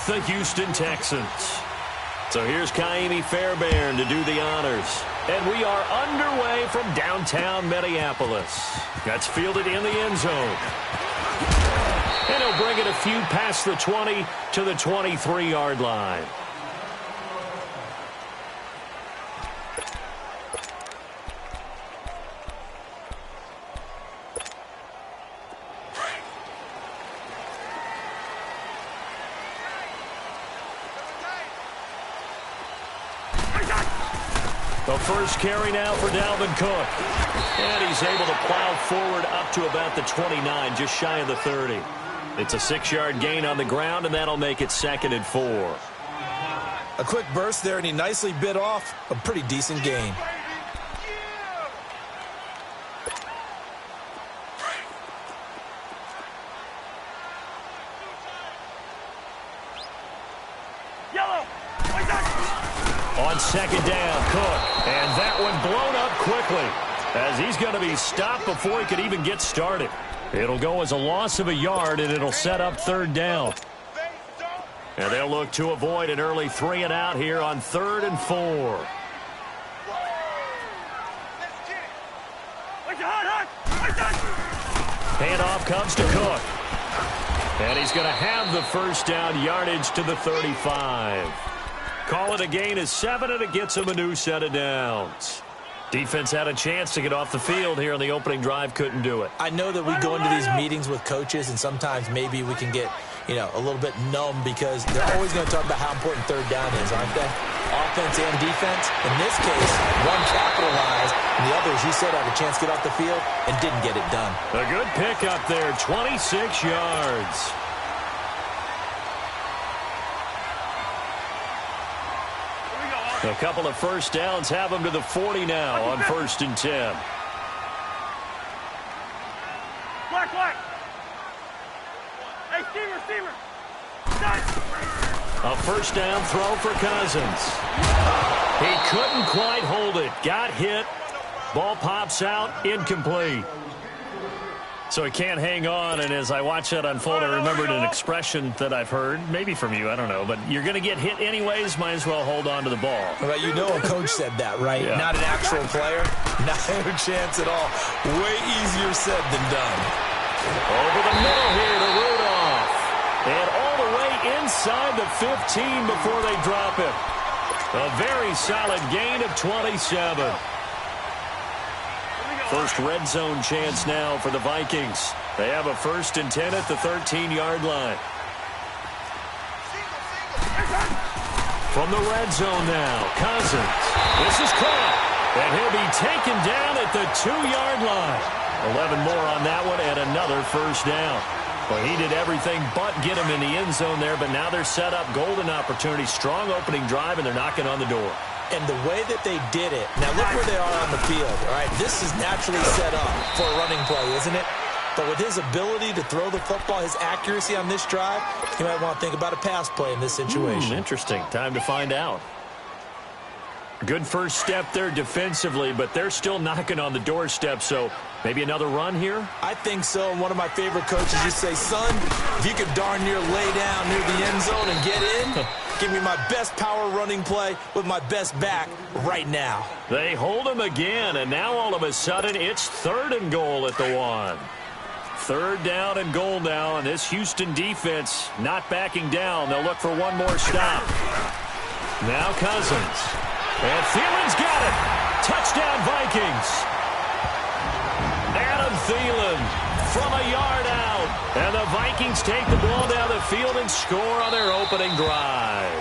the Houston Texans. So here's Kaimi Fairbairn to do the honors. And we are underway from downtown Minneapolis. That's fielded in the end zone. And he'll bring it a few past the 20 to the 23-yard line. The first carry now for Dalvin Cook. And he's able to plow forward up to about the 29, just shy of the 30. It's a 6-yard gain on the ground, and that'll make it 2nd and 4. A quick burst there, and he nicely bit off a pretty decent gain. On 2nd down, Cook. And that one blown up quickly as he's going to be stopped before he could even get started. It'll go as a loss of a yard, and it'll set up 3rd down. And they'll look to avoid an early 3 and out here on 3rd and 4. Handoff comes to Cook. And he's going to have the first down yardage to the 35. Call it a gain of 7, and it gets him a new set of downs. Defense had a chance to get off the field here on the opening drive, couldn't do it. I know that we go into these meetings with coaches, and sometimes maybe we can get, a little bit numb because they're always going to talk about how important 3rd down is, aren't they? Offense and defense. In this case, one capitalized, and the others, you said, had a chance to get off the field and didn't get it done. A good pickup there, 26 yards. A couple of first downs have them to the 40 now on 1st and 10. Hey, receiver. A first down throw for Cousins. He couldn't quite hold it. Got hit. Ball pops out. Incomplete. So he can't hang on, and as I watch that unfold, I remembered an expression that I've heard, maybe from you, I don't know, but you're going to get hit anyways, might as well hold on to the ball. Well, a coach said that, right? Yeah. Not an actual player. Not a chance at all. Way easier said than done. Over the middle here to Rudolph. And all the way inside the 15 before they drop it. A very solid gain of 27. First red zone chance now for the Vikings. They have a 1st and 10 at the 13-yard line. From the red zone now, Cousins. This is caught, and he'll be taken down at the 2-yard line. 11 more on that one, and another first down. Well, he did everything but get him in the end zone there, but now they're set up, golden opportunity, strong opening drive, and they're knocking on the door. And the way that they did it, now look where they are on the field, all right? This is naturally set up for a running play, isn't it? But with his ability to throw the football, his accuracy on this drive, he might want to think about a pass play in this situation. Interesting. Time to find out. Good first step there defensively, but they're still knocking on the doorstep, so maybe another run here? I think so. And one of my favorite coaches used to say, son, if you could darn near lay down near the end zone and get in, give me my best power running play with my best back right now. They hold him again, and now all of a sudden it's 3rd and goal at the 1. 3rd down and goal now, and this Houston defense not backing down. They'll look for one more stop. Now Cousins. And Thielen's got it. Touchdown, Vikings. Adam Thielen from a yard out. And the Vikings take the ball down the field and score on their opening drive.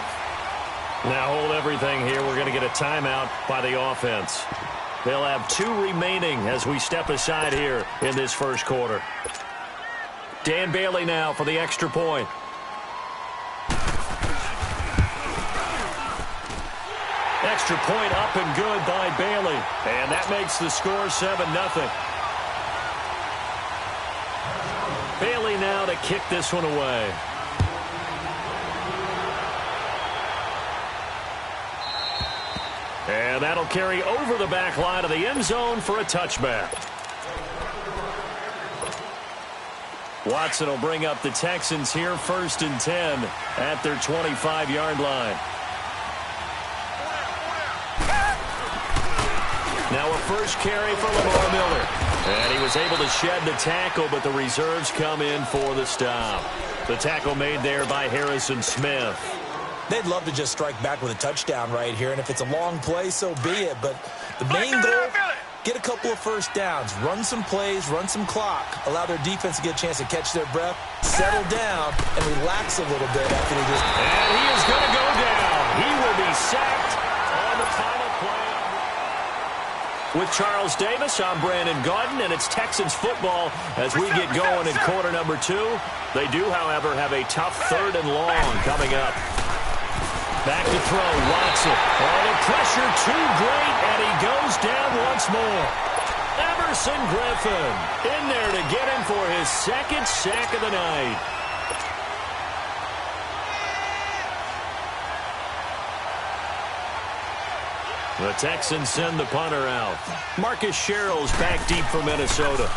Now hold everything here. We're going to get a timeout by the offense. They'll have 2 remaining as we step aside here in this first quarter. Dan Bailey now for the extra point. Extra point up and good by Bailey. And that makes the score 7-0. Bailey now to kick this one away. And that'll carry over the back line of the end zone for a touchback. Watson will bring up the Texans here, 1st and 10 at their 25-yard line. Now a first carry for Lamar Miller. And he was able to shed the tackle, but the reserves come in for the stop. The tackle made there by Harrison Smith. They'd love to just strike back with a touchdown right here, and if it's a long play, so be it. But the main goal, get a couple of first downs, run some plays, run some clock, allow their defense to get a chance to catch their breath, settle down, and relax a little bit after they just... And he is going to go down. He will be sacked on the final play. With Charles Davis, I'm Brandon Gaudin, and it's Texans football as we get going in quarter number 2. They do, however, have a tough 3rd and long coming up. Back to throw, Watson. Oh, the pressure too great, and he goes down once more. Everson Griffin in there to get him for his 2nd sack of the night. The Texans send the punter out. Marcus Sherrill's back deep for Minnesota.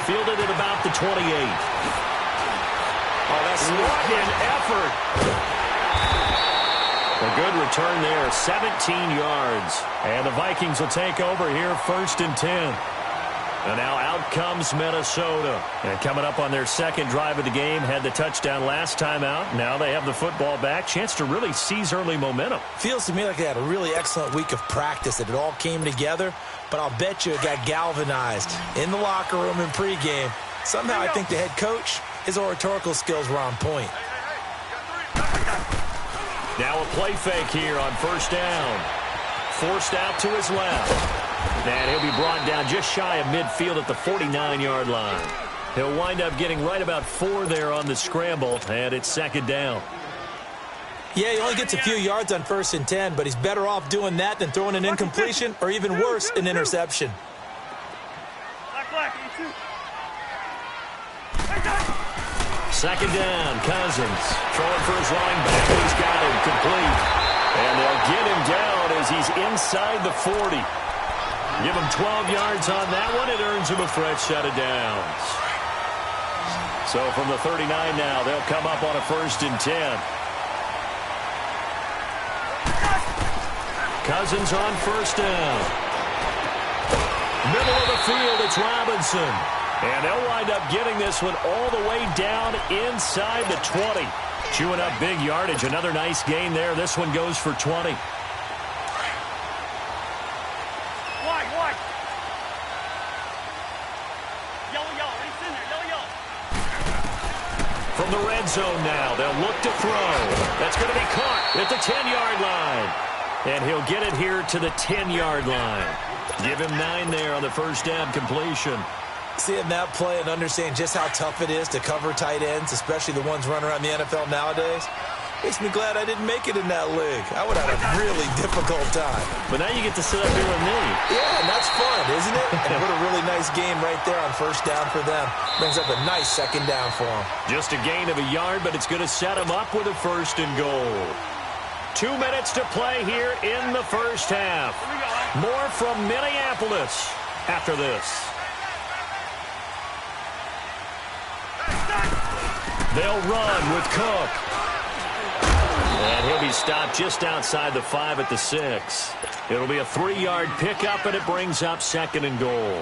Fielded at about the 28. Oh, that's what an effort. A good return there, 17 yards. And the Vikings will take over here, 1st and 10. And now out comes Minnesota. And coming up on their 2nd drive of the game, had the touchdown last time out. Now they have the football back. Chance to really seize early momentum. Feels to me like they had a really excellent week of practice, that it all came together. But I'll bet you it got galvanized in the locker room in pregame. Somehow I think the head coach, his oratorical skills were on point. Now a play fake here on 1st down. Forced out to his left. And he'll be brought down just shy of midfield at the 49-yard line. He'll wind up getting right about 4 there on the scramble, and it's 2nd down. Yeah, he only gets a few yards on 1st and 10, but he's better off doing that than throwing an incompletion or even worse, an interception. Second down, Cousins throwing for his running back. He's got him complete. And they'll get him down as he's inside the 40. Give him 12 yards on that one. It earns him a fresh set of downs. So from the 39 now, they'll come up on a 1st and 10. Cousins on 1st down. Middle of the field, it's Robinson. And they'll wind up getting this one all the way down inside the 20. Chewing up big yardage. Another nice gain there. This one goes for 20. Wide. Yellow. He's in there. Yellow. From the red zone now, they'll look to throw. That's going to be caught at the 10-yard line. And he'll get it here to the 10-yard line. Give him 9 there on the 1st down completion. Seeing that play and understanding just how tough it is to cover tight ends, especially the ones running around the NFL nowadays, makes me glad I didn't make it in that league. I would have had a really difficult time. But now you get to sit up here with me. Yeah, and that's fun, isn't it? And what a really nice game right there on 1st down for them. Brings up a nice 2nd down for them. Just a gain of a yard, but it's going to set them up with a 1st and goal. 2 minutes to play here in the 1st half. More from Minneapolis after this. They'll run with Cook. And he'll be stopped just outside the 5 at the 6. It'll be a 3-yard pickup, and it brings up 2nd and goal.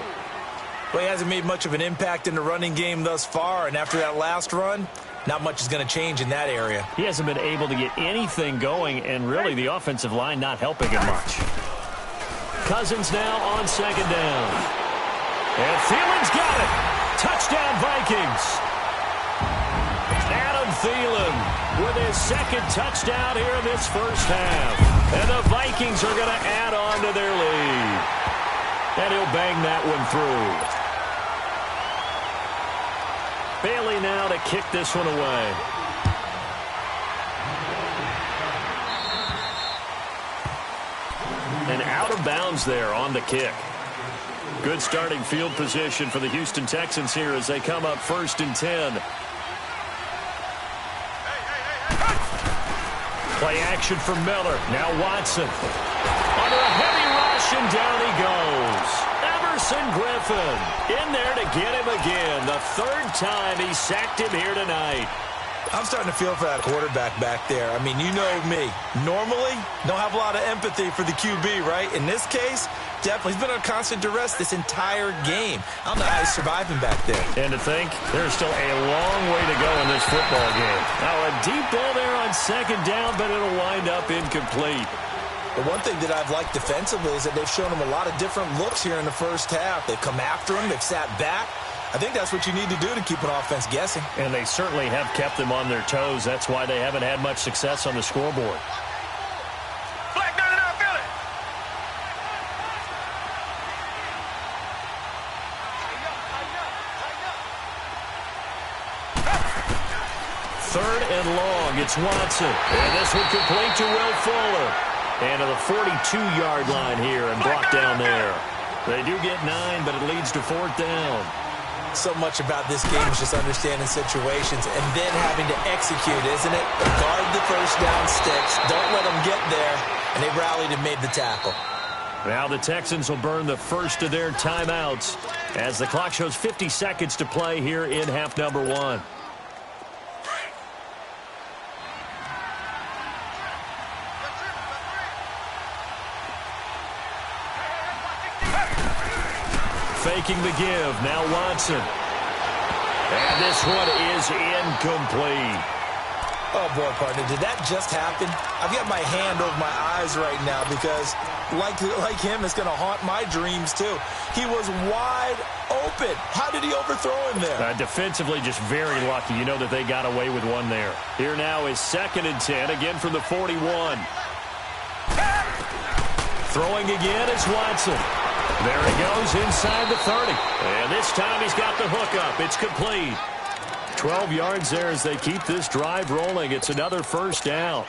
Well, he hasn't made much of an impact in the running game thus far, and after that last run, not much is going to change in that area. He hasn't been able to get anything going, and really the offensive line not helping him much. Cousins now on 2nd down. And Thielen's got it. Touchdown, Vikings. Adam Thielen with his 2nd touchdown here in this 1st half. And the Vikings are going to add on to their lead. And he'll bang that one through. Bailey now to kick this one away. And out of bounds there on the kick. Good starting field position for the Houston Texans here as they come up 1st and 10. Play action for Miller. Now Watson. Under a heavy rush, and down he goes. Everson Griffin in there to get him again. The third time he sacked him here tonight. I'm starting to feel for that quarterback back there. I mean, you know me. Normally, don't have a lot of empathy for the QB, right? In this case, definitely. He's been on constant duress this entire game. I don't know how he's surviving back there. And to think, there's still a long way to go in this football game. Now, a deep ball there on second down, but it'll wind up incomplete. The one thing that I've liked defensively is that they've shown him a lot of different looks here in the first half. They've come after him. They've sat back. I think that's what you need to do to keep an offense guessing. And they certainly have kept them on their toes. That's why they haven't had much success on the scoreboard. Flag down and out, feel it. Third and long. It's Watson. And this one complete to Will Fuller. And to the 42-yard line here and brought down there. They do get 9, but it leads to fourth down. So much about this game is just understanding situations and then having to execute, isn't it? Guard the first down sticks. Don't let them get there. And they rallied and made the tackle. Now the Texans will burn the first of their timeouts as the clock shows 50 seconds to play here in half number 1. Faking the give. Now Watson. And this one is incomplete. Oh, boy, partner, did that just happen? I've got my hand over my eyes right now because, like him, it's going to haunt my dreams, too. He was wide open. How did he overthrow him there? Defensively, just very lucky. You know that they got away with one there. Here now is 2nd and 10, again from the 41. Throwing again is Watson. There he goes inside the 30. And this time he's got the hook up. It's complete. 12 yards there as they keep this drive rolling. It's another first down.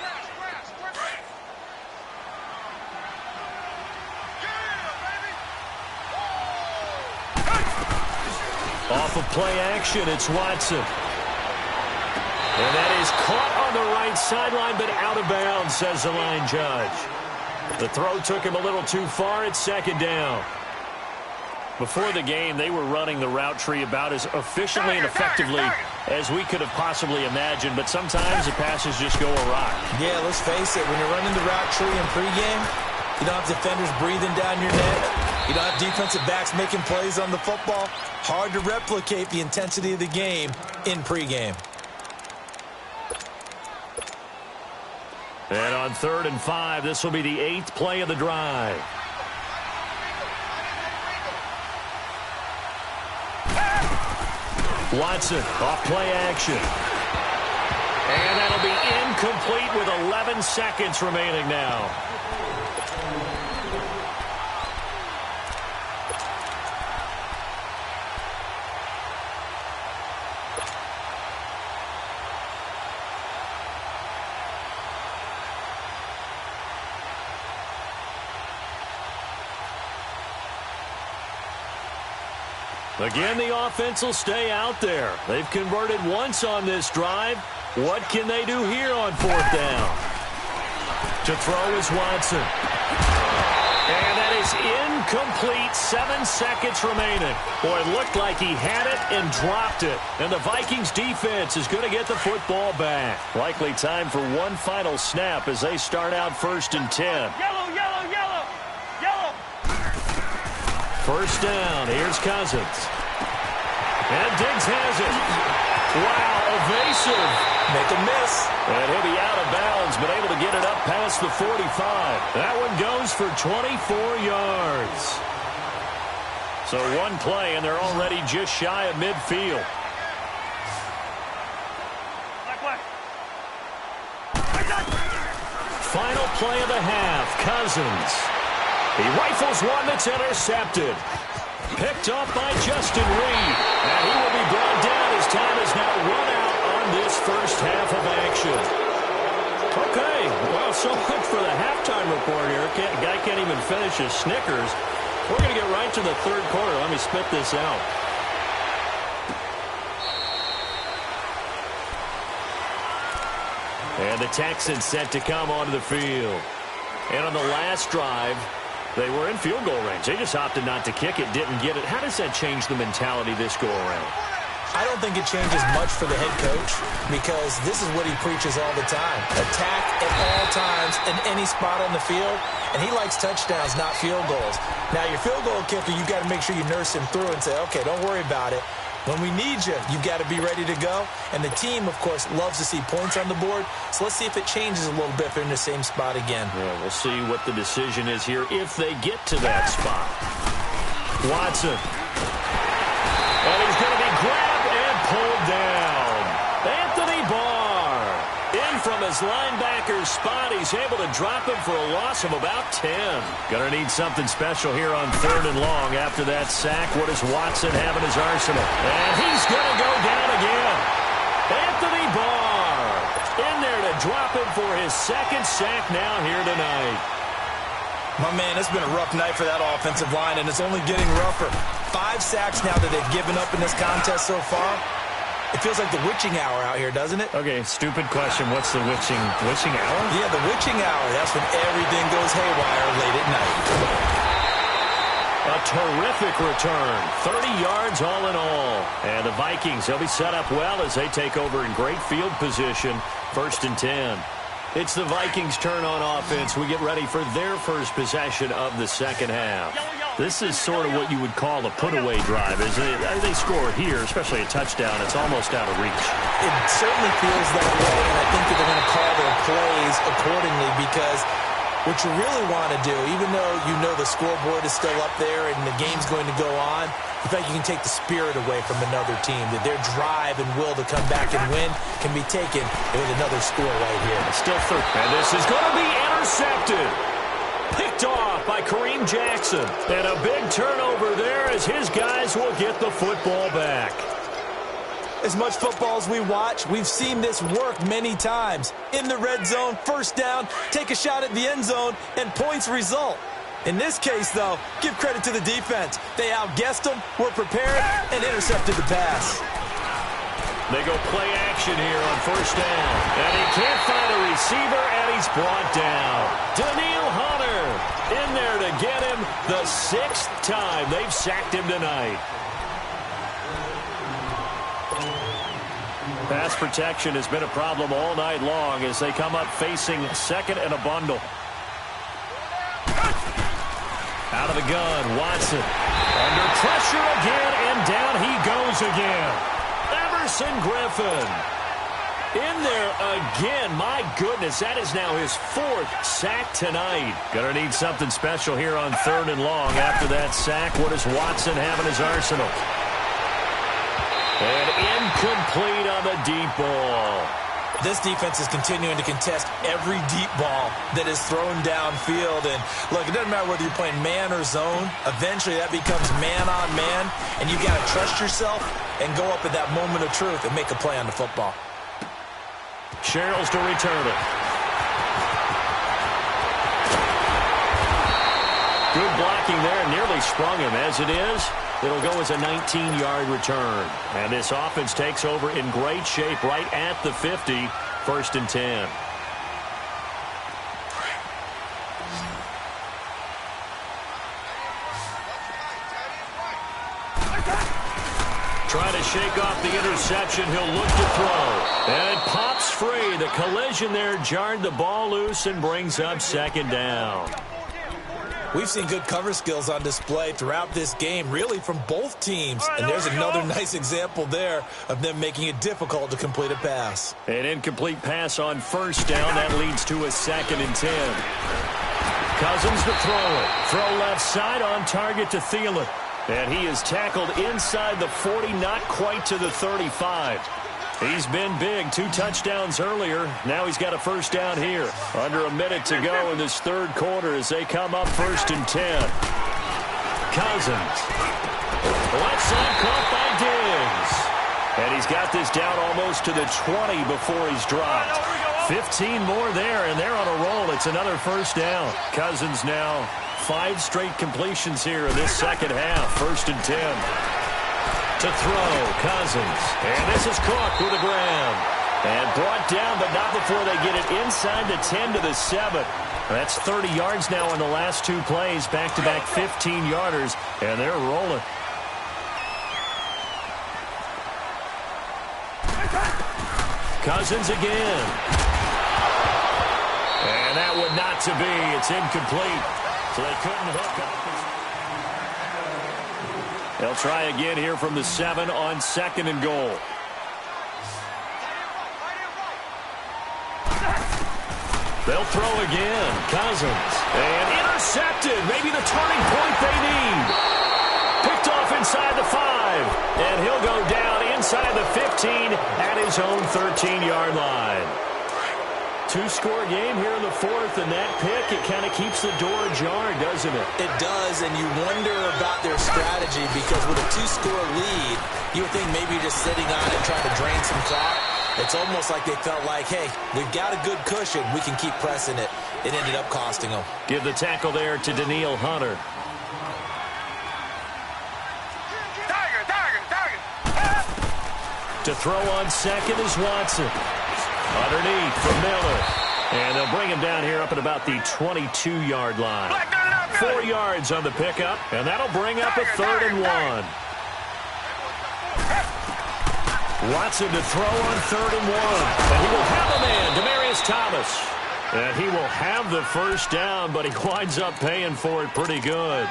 Off of play action, it's Watson. And that is caught on the right sideline, but out of bounds, says the line judge. The throw took him a little too far. It's 2nd down. Before the game, they were running the route tree about as efficiently and effectively as we could have possibly imagined, but sometimes the passes just go awry. Yeah, let's face it, when you're running the route tree in pregame, you don't have defenders breathing down your neck. You don't have defensive backs making plays on the football. Hard to replicate the intensity of the game in pregame. And on 3rd and 5, this will be the 8th play of the drive. Watson off play action. And that'll be incomplete with 11 seconds remaining now. Again, the offense will stay out there. They've converted once on this drive. What can they do here on 4th down? To throw is Watson. And that is incomplete. 7 seconds remaining. Boy, it looked like he had it and dropped it. And the Vikings defense is going to get the football back. Likely time for one final snap as they start out 1st and 10. Yellow, yellow, yellow, yellow. First down. Here's Cousins. And Diggs has it. Wow, evasive. Make a miss. And he'll be out of bounds, but able to get it up past the 45. That one goes for 24 yards. So one play, and they're already just shy of midfield. Final play of the half. Cousins. He rifles one that's intercepted. Picked off by Justin Reed. And he will be brought down as time has now run out on this first half of action. Okay, well, so much for the halftime report here. Guy can't even finish his Snickers. We're going to get right to the 3rd quarter. Let me spit this out. And the Texans set to come onto the field. And on the last drive, They were in field goal range. They just opted not to kick it, didn't get it. How does that change the mentality this go around? I don't think it changes much for the head coach because this is what he preaches all the time. Attack at all times in any spot on the field, and he likes touchdowns, not field goals. Now, your field goal kicker, you've got to make sure you nurse him through and say, okay, don't worry about it. When we need you, you've got to be ready to go. And the team, of course, loves to see points on the board. So let's see if it changes a little bit if they're in the same spot again. Yeah, we'll see what the decision is here if they get to that spot. Watson. And he's going to be grabbed and pulled down. Anthony Barr. In from his linebacker's spot. He's able to drop him for a loss of about 10. Going to need something special here on 3rd and long after that sack. What does Watson have in his arsenal? And he's going to go down again. Anthony Barr in there to drop him for his 2nd sack now here tonight. My man, it's been a rough night for that offensive line, and it's only getting rougher. 5 sacks now that they've given up in this contest so far. It feels like the witching hour out here, doesn't it? Okay, stupid question. What's the witching hour? Yeah, the witching hour. That's when everything goes haywire late at night. A terrific return. 30 yards all in all. And the Vikings, they'll be set up well as they take over in great field position. 1st and 10. It's the Vikings' turn on offense. We get ready for their first possession of the 2nd half. This is sort of what you would call a put-away drive, isn't it? They score here, especially a touchdown. It's almost out of reach. It certainly feels that way, and I think that they're going to call their plays accordingly because what you really want to do, even though you know the scoreboard is still up there and the game's going to go on, in fact, you can take the spirit away from another team, that their drive and will to come back and win can be taken with another score right here. Still 3rd. And this is going to be intercepted. Picked off by Kareem Jackson. And a big turnover there as his guys will get the football back. As much football as we watch, we've seen this work many times. In the red zone, 1st down, take a shot at the end zone, and points result. In this case, though, give credit to the defense. They outguessed them, were prepared, and intercepted the pass. They go play action here on 1st down. And he can't find a receiver, and he's brought down. Daniil Hunter in there to get him the 6th time they've sacked him tonight. Pass protection has been a problem all night long as they come up facing 2nd and a bundle. Out of the gun, Watson. Under pressure again, and down he goes again. Everson Griffin. In there again. My goodness, that is now his 4th sack tonight. Gonna need something special here on 3rd and long after that sack. What does Watson have in his arsenal? And incomplete on the deep ball. This defense is continuing to contest every deep ball that is thrown downfield. And, look, it doesn't matter whether you're playing man or zone. Eventually, that becomes man-on-man, and you've got to trust yourself and go up at that moment of truth and make a play on the football. Sherrills to return it. Good blocking there. Nearly sprung him. As it is, it'll go as a 19-yard return. And this offense takes over in great shape right at the 50. 1st and 10. Trying to shake off the interception. He'll look to throw. And it pops free. The collision there jarred the ball loose and brings up 2nd down. We've seen good cover skills on display throughout this game, really from both teams. And there's another nice example there of them making it difficult to complete a pass. An incomplete pass on 1st down. That leads to a 2nd and 10. Cousins to throw it. Throw left side on target to Thielen. And he is tackled inside the 40, not quite to the 35. He's been big. 2 touchdowns earlier. Now he's got a 1st down here. Under a minute to go in this 3rd quarter as they come up 1st and 10. Cousins. Left side caught by Diggs. And he's got this down almost to the 20 before he's dropped. 15 more there, and they're on a roll. It's another 1st down. Cousins now 5 straight completions here in this 2nd half. 1st and 10. To throw, Cousins. And this is caught for the ground. And brought down, but not before they get it inside the 10 to the 7. That's 30 yards now in the last two plays. Back-to-back 15-yarders, and they're rolling. Cousins again. And that would not to be. It's incomplete. So they couldn't hook up. They'll try again here from the 7 on 2nd and goal. They'll throw again. Cousins. And intercepted. Maybe the turning point they need. Picked off inside the 5. And he'll go down inside the 15 at his own 13-yard line. Two-score game here in the 4th, and that pick, it kind of keeps the door ajar, doesn't it? It does, and you wonder about their strategy because with a two-score lead, you would think maybe you're just sitting on it trying to drain some clock. It's almost like they felt like, hey, we've got a good cushion. We can keep pressing it. It ended up costing them. Give the tackle there to Daniil Hunter. To throw on 2nd is Watson. Underneath for Miller. And they'll bring him down here up at about the 22-yard line. 4 yards on the pickup, and that'll bring up a 3rd and 1. Watson to throw on 3rd and 1. And he will have a man, Demaryius Thomas. And he will have the first down, but he winds up paying for it pretty good.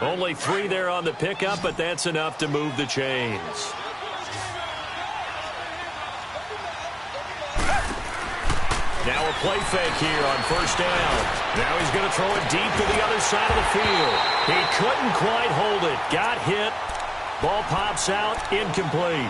Only 3 there on the pickup, but that's enough to move the chains. Now a play fake here on 1st down. Now he's going to throw it deep to the other side of the field. He couldn't quite hold it. Got hit. Ball pops out. Incomplete.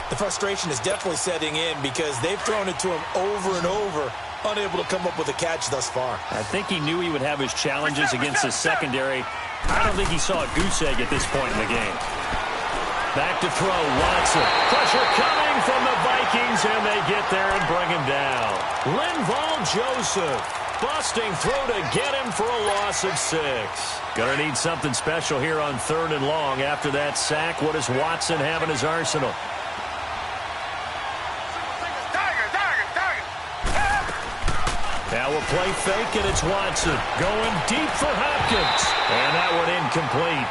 The frustration is definitely setting in because they've thrown it to him over and over, unable to come up with a catch thus far. I think he knew he would have his challenges against his secondary. I don't think he saw a goose egg at this point in the game. Back to throw, Watson. Pressure coming from the Vikings, and they get there and bring him down. Linval Joseph busting through to get him for a loss of 6. Gonna need something special here on 3rd and long. After that sack, what does Watson have in his arsenal? Now a play fake, and it's Watson going deep for Hopkins. And that one incomplete.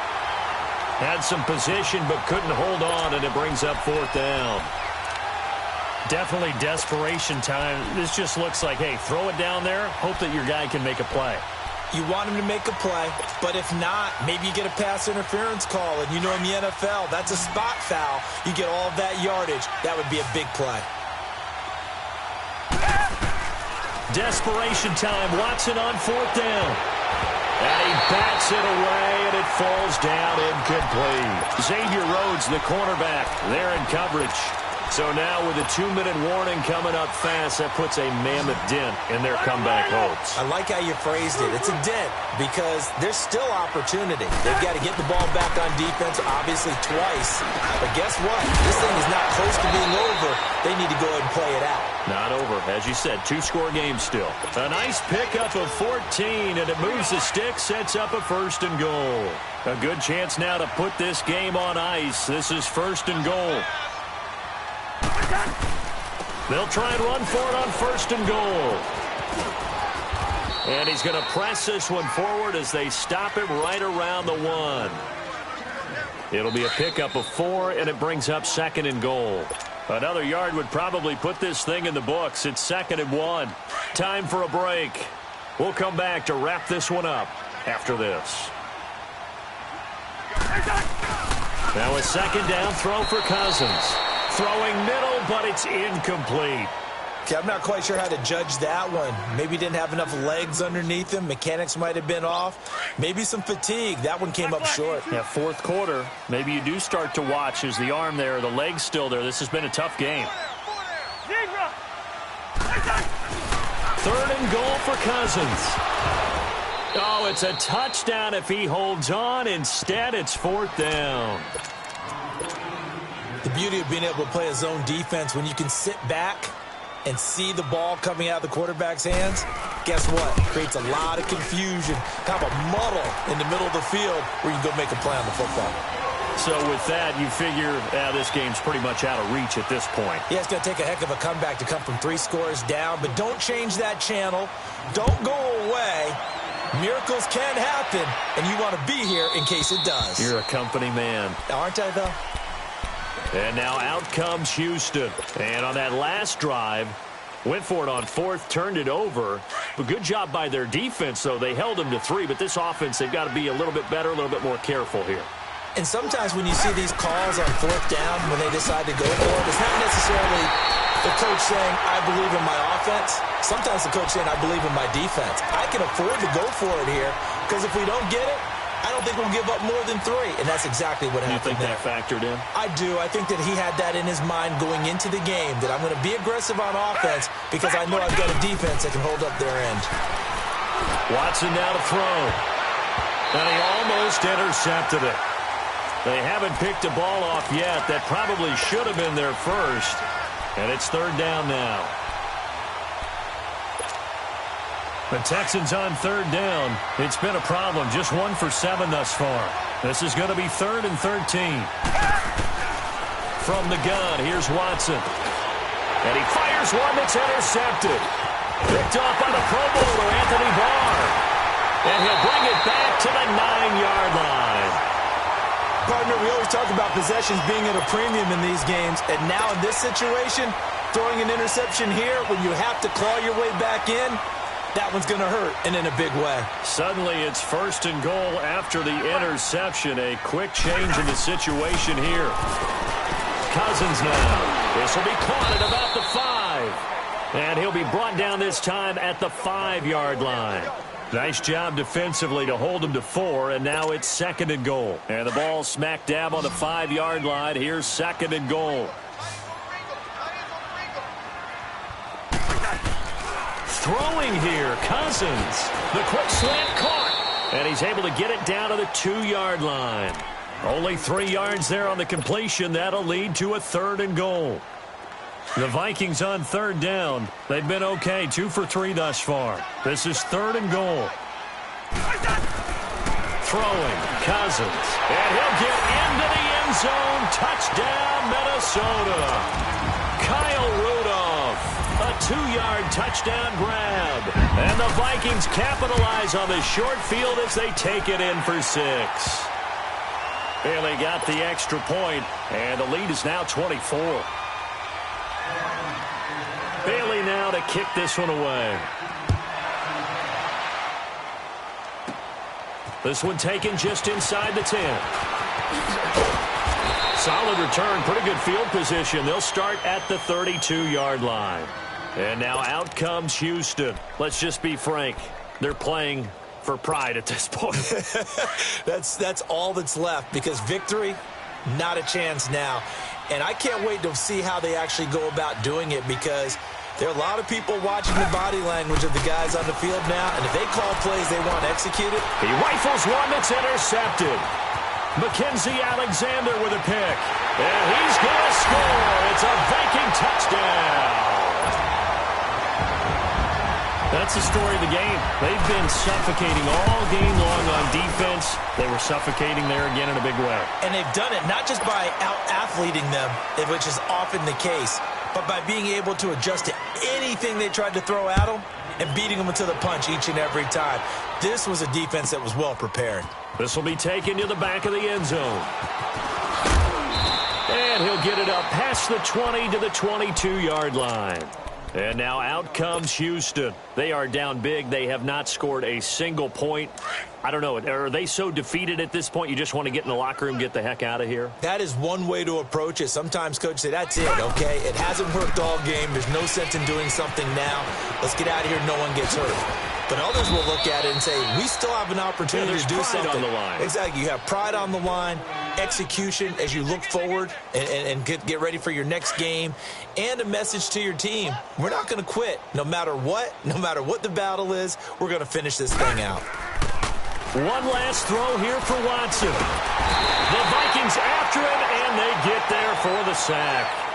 Had some position but couldn't hold on, and it brings up 4th down. Definitely desperation time. This just looks like, hey, throw it down there, hope that your guy can make a play. You want him to make a play, but if not, maybe you get a pass interference call, and you know in the NFL, that's a spot foul. You get all of that yardage. That would be a big play. Desperation time. Watson on 4th down. And he bats it away, and it falls down incomplete. Xavier Rhodes, the cornerback, there in coverage. So now with a 2-minute warning coming up fast, that puts a mammoth dent in their comeback hopes. I like how you phrased it. It's a dent because there's still opportunity. They've got to get the ball back on defense, obviously twice. But guess what? This thing is not close to being over. They need to go ahead and play it out. Not over. As you said, 2-score game still. A nice pickup of 14, and it moves the stick, sets up a 1st and goal. A good chance now to put this game on ice. This is 1st and goal. They'll try and run for it on 1st and goal. And he's going to press this one forward as they stop him right around the 1. It'll be a pickup of 4, and it brings up 2nd and goal. Another yard would probably put this thing in the books. It's 2nd and 1. Time for a break. We'll come back to wrap this one up after this. Now a 2nd down throw for Cousins. Throwing middle, but it's incomplete. Okay, I'm not quite sure how to judge that one. Maybe didn't have enough legs underneath him. Mechanics might have been off. Maybe some fatigue. That one came up short. Yeah, 4th quarter. Maybe you do start to watch as the arm there, the leg's still there. This has been a tough game. 3rd and goal for Cousins. Oh, it's a touchdown if he holds on. Instead, it's 4th down. The beauty of being able to play a zone defense when you can sit back and see the ball coming out of the quarterback's hands, guess what? Creates a lot of confusion, kind of a muddle in the middle of the field where you can go make a play on the football. So with that, you figure this game's pretty much out of reach at this point. Yeah, it's going to take a heck of a comeback to come from 3 scores down, but don't change that channel. Don't go away. Miracles can happen, and you want to be here in case it does. You're a company man. Aren't I, though? And now out comes Houston. And on that last drive, went for it on 4th, turned it over. But good job by their defense, though. They held them to 3, but this offense, they've got to be a little bit better, a little bit more careful here. And sometimes when you see these calls on 4th down, when they decide to go for it, it's not necessarily the coach saying, I believe in my offense. Sometimes the coach saying, I believe in my defense. I can afford to go for it here, because if we don't get it, I don't think we'll give up more than 3. And that's exactly what happened there. You think that factored in? I do. I think that he had that in his mind going into the game, that I'm going to be aggressive on offense because I know I've got a defense that can hold up their end. Watson now to throw. And he almost intercepted it. They haven't picked a ball off yet. That probably should have been their first. And it's 3rd down now. The Texans on 3rd down. It's been a problem. Just 1 for 7 thus far. This is going to be 3rd and 13. From the gun, here's Watson. And he fires one that's intercepted. Picked off by the Pro Bowler, Anthony Barr. And he'll bring it back to the 9-yard line. Partner, we always talk about possessions being at a premium in these games. And now in this situation, throwing an interception here when you have to claw your way back in, that one's going to hurt, and in a big way. Suddenly, it's 1st and goal after the interception. A quick change in the situation here. Cousins now. This will be caught at about the 5. And he'll be brought down this time at the 5-yard line. Nice job defensively to hold him to 4, and now it's 2nd and goal. And the ball smack dab on the 5-yard line. Here's 2nd and goal. Throwing here, Cousins. The quick slant caught. And he's able to get it down to the 2-yard line. Only 3 yards there on the completion. That'll lead to a 3rd and goal. The Vikings on 3rd down. They've been okay, 2 for 3 thus far. This is 3rd and goal. Throwing, Cousins. And he'll get into the end zone. Touchdown, Minnesota. Kyle Rudolph. A 2-yard touchdown grab. And the Vikings capitalize on the short field as they take it in for 6. Bailey got the extra point, and the lead is now 24. Bailey now to kick this one away. This one taken just inside the 10. Solid return, pretty good field position. They'll start at the 32-yard line. And now out comes Houston. Let's just be frank. They're playing for pride at this point. That's all that's left, because victory, not a chance now. And I can't wait to see how they actually go about doing it, because there are a lot of people watching the body language of the guys on the field now, and if they call plays they want executed. He rifles one that's intercepted. Mackenzie Alexander with a pick. And he's going to score. It's a Viking touchdown. That's the story of the game. They've been suffocating all game long on defense. They were suffocating there again in a big way. And they've done it not just by out-athleting them, which is often the case, but by being able to adjust to anything they tried to throw at them and beating them to the punch each and every time. This was a defense that was well prepared. This will be taken to the back of the end zone. And he'll get it up past the 20 to the 22-yard line. And now out comes Houston. They are down big. They have not scored a single point. I don't know. Are they so defeated at this point you just want to get in the locker room, get the heck out of here? That is one way to approach it. Sometimes coaches say, that's it, okay? It hasn't worked all game. There's no sense in doing something now. Let's get out of here. No one gets hurt. But others will look at it and say, we still have an opportunity to do something. On the line. Exactly. You have pride on the line, execution as you look forward and get ready for your next game, and a message to your team. We're not going to quit no matter what the battle is. We're going to finish this thing out. One last throw here for Watson. The Vikings after him, and they get there for the sack.